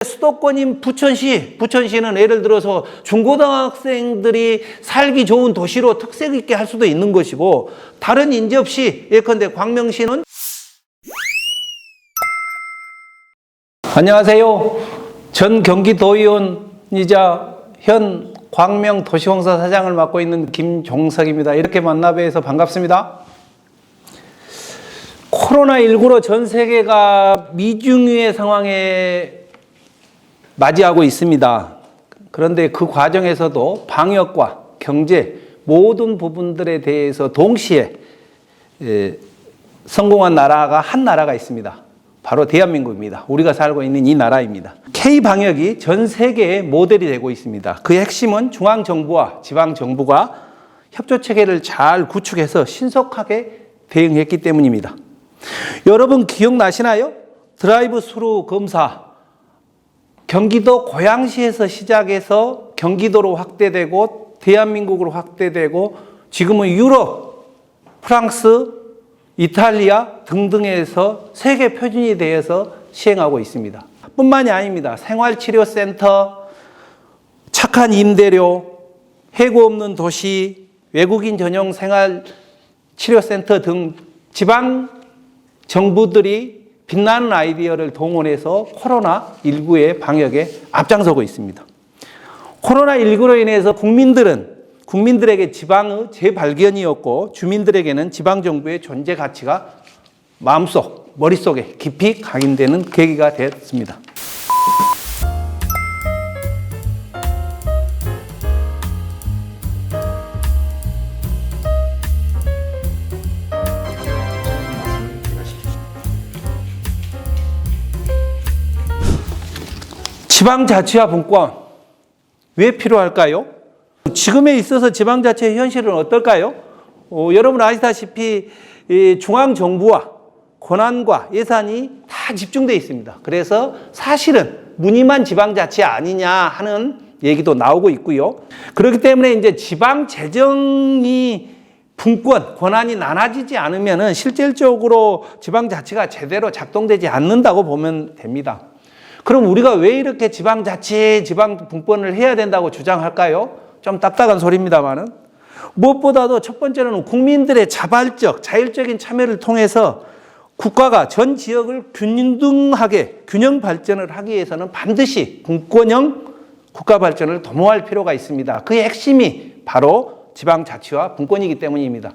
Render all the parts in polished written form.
수도권인 부천시는 예를 들어서 중고등학생들이 살기 좋은 도시로 특색 있게 할 수도 있는 것이고, 다른 인접시, 예컨대 광명시는. 안녕하세요. 전 경기도의원이자 현 광명도시공사 사장을 맡고 있는 김종석입니다. 이렇게 만나 뵈서 반갑습니다. 코로나19로 전 세계가 미중유의 상황에 맞이하고 있습니다. 그런데 그 과정에서도 방역과 경제 모든 부분들에 대해서 동시에 성공한 나라가 한 나라가 있습니다. 바로 대한민국입니다. 우리가 살고 있는 이 나라입니다. K방역이 전 세계의 모델이 되고 있습니다. 그 핵심은 중앙정부와 지방정부가 협조체계를 잘 구축해서 신속하게 대응했기 때문입니다. 여러분 기억나시나요? 드라이브 스루 검사, 경기도 고양시에서 시작해서 경기도로 확대되고 대한민국으로 확대되고 지금은 유럽, 프랑스, 이탈리아 등등에서 세계 표준이 되어서 시행하고 있습니다. 뿐만이 아닙니다. 생활치료센터, 착한 임대료, 해고 없는 도시, 외국인 전용 생활치료센터 등 지방 정부들이 빛나는 아이디어를 동원해서 코로나19의 방역에 앞장서고 있습니다. 코로나19로 인해서 국민들에게 지방의 재발견이었고, 주민들에게는 지방정부의 존재 가치가 마음속, 머릿속에 깊이 각인되는 계기가 되었습니다. 지방자치와 분권, 왜 필요할까요? 지금에 있어서 지방자치의 현실은 어떨까요? 여러분 아시다시피 중앙정부와 권한과 예산이 다 집중되어 있습니다. 그래서 사실은 무늬만 지방자치 아니냐 하는 얘기도 나오고 있고요. 그렇기 때문에 이제 지방재정이 분권, 권한이 나눠지지 않으면 실질적으로 지방자치가 제대로 작동되지 않는다고 보면 됩니다. 그럼 우리가 왜 이렇게 지방자치, 지방분권을 해야 된다고 주장할까요? 좀 딱딱한 소리입니다만은. 무엇보다도 첫 번째로는 국민들의 자발적, 자율적인 참여를 통해서 국가가 전 지역을 균등하게 균형 발전을 하기 위해서는 반드시 분권형 국가 발전을 도모할 필요가 있습니다. 그 핵심이 바로 지방자치와 분권이기 때문입니다.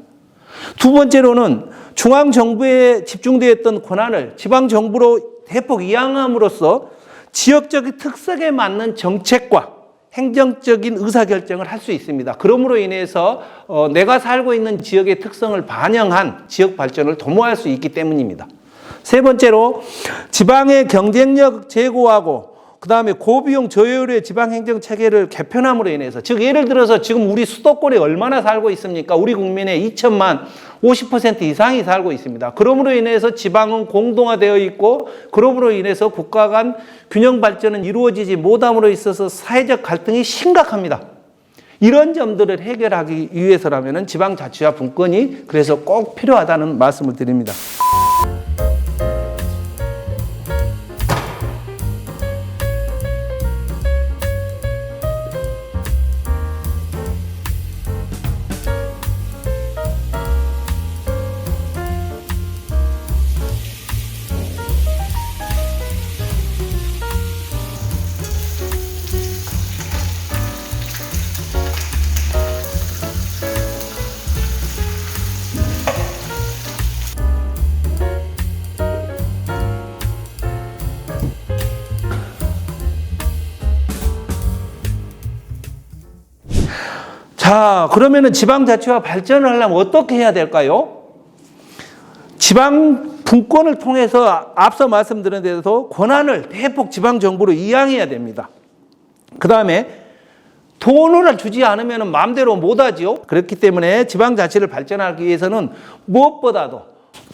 두 번째로는 중앙정부에 집중되어 있던 권한을 지방정부로 대폭 이양함으로써 지역적 특색에 맞는 정책과 행정적인 의사결정을 할 수 있습니다. 그러므로 인해서 내가 살고 있는 지역의 특성을 반영한 지역 발전을 도모할 수 있기 때문입니다. 세 번째로 지방의 경쟁력 제고하고 그 다음에 고비용 저효율의 지방행정체계를 개편함으로 인해서, 즉 예를 들어서 지금 우리 수도권에 얼마나 살고 있습니까? 우리 국민의 2천만 50% 이상이 살고 있습니다. 그러므로 인해서 지방은 공동화되어 있고, 그러므로 인해서 국가 간 균형 발전은 이루어지지 못함으로 있어서 사회적 갈등이 심각합니다. 이런 점들을 해결하기 위해서라면 지방자치와 분권이 그래서 꼭 필요하다는 말씀을 드립니다. 자, 그러면은 지방자치와 발전을 하려면 어떻게 해야 될까요? 지방 분권을 통해서 앞서 말씀드린 대로 권한을 대폭 지방정부로 이양해야 됩니다. 그 다음에 돈을 주지 않으면 마음대로 못하지요. 그렇기 때문에 지방자치를 발전하기 위해서는 무엇보다도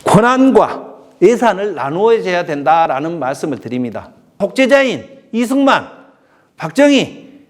권한과 예산을 나누어져야 된다라는 말씀을 드립니다. 독재자인 이승만, 박정희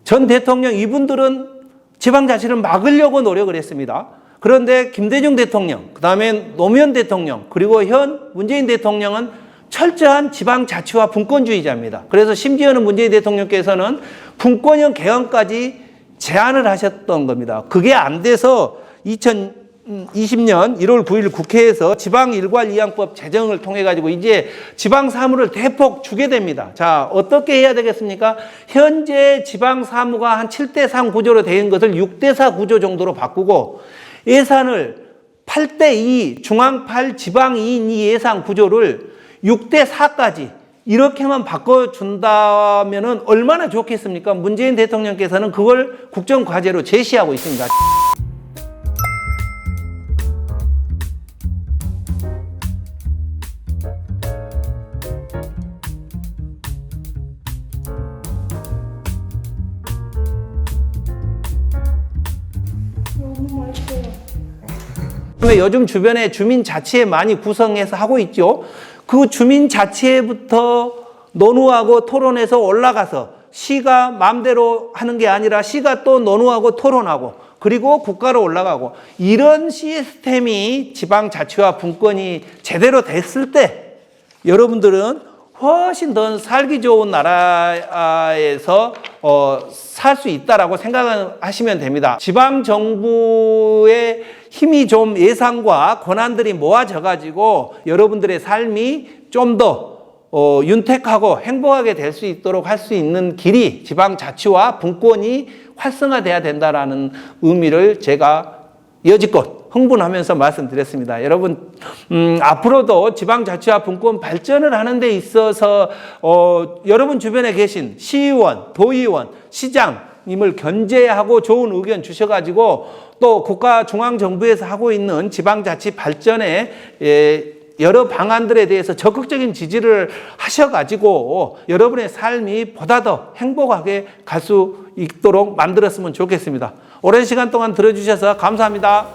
전 대통령, 이분들은 지방자치를 막으려고 노력을 했습니다. 그런데 김대중 대통령, 그 다음에 노무현 대통령, 그리고 현 문재인 대통령은 철저한 지방자치와 분권주의자입니다. 그래서 심지어는 문재인 대통령께서는 분권형 개헌까지 제안을 하셨던 겁니다. 그게 안 돼서 2020년 1월 9일 국회에서 지방일괄이양법 제정을 통해 가지고 이제 지방사무를 대폭 주게 됩니다. 자, 어떻게 해야 되겠습니까? 현재 지방사무가 한 7대3 구조로 된 것을 6대4 구조 정도로 바꾸고 예산을 8대2 중앙 8 지방 2인 예산 구조를 6대4까지 이렇게만 바꿔준다면 얼마나 좋겠습니까? 문재인 대통령께서는 그걸 국정과제로 제시하고 있습니다. 요즘 주변에 주민자치회 많이 구성해서 하고 있죠. 그 주민자치회부터 논의하고 토론해서 올라가서 시가 마음대로 하는 게 아니라 시가 또 논의하고 토론하고 그리고 국가로 올라가고 이런 시스템이 지방자치와 분권이 제대로 됐을 때 여러분들은 훨씬 더 살기 좋은 나라에서 살 수 있다라고 생각하시면 됩니다. 지방정부의 힘이 좀 예산과 권한들이 모아져 가지고 여러분들의 삶이 좀 더 윤택하고 행복하게 될 수 있도록 할 수 있는 길이 지방자치와 분권이 활성화돼야 된다라는 의미를 제가 여지껏 흥분하면서 말씀드렸습니다. 여러분, 앞으로도 지방자치와 분권 발전을 하는 데 있어서 여러분 주변에 계신 시의원, 도의원, 시장님을 견제하고 좋은 의견 주셔가지고 또 국가 중앙정부에서 하고 있는 지방자치 발전에 여러 방안들에 대해서 적극적인 지지를 하셔가지고 여러분의 삶이 보다 더 행복하게 갈 수 있도록 만들었으면 좋겠습니다. 오랜 시간 동안 들어주셔서 감사합니다.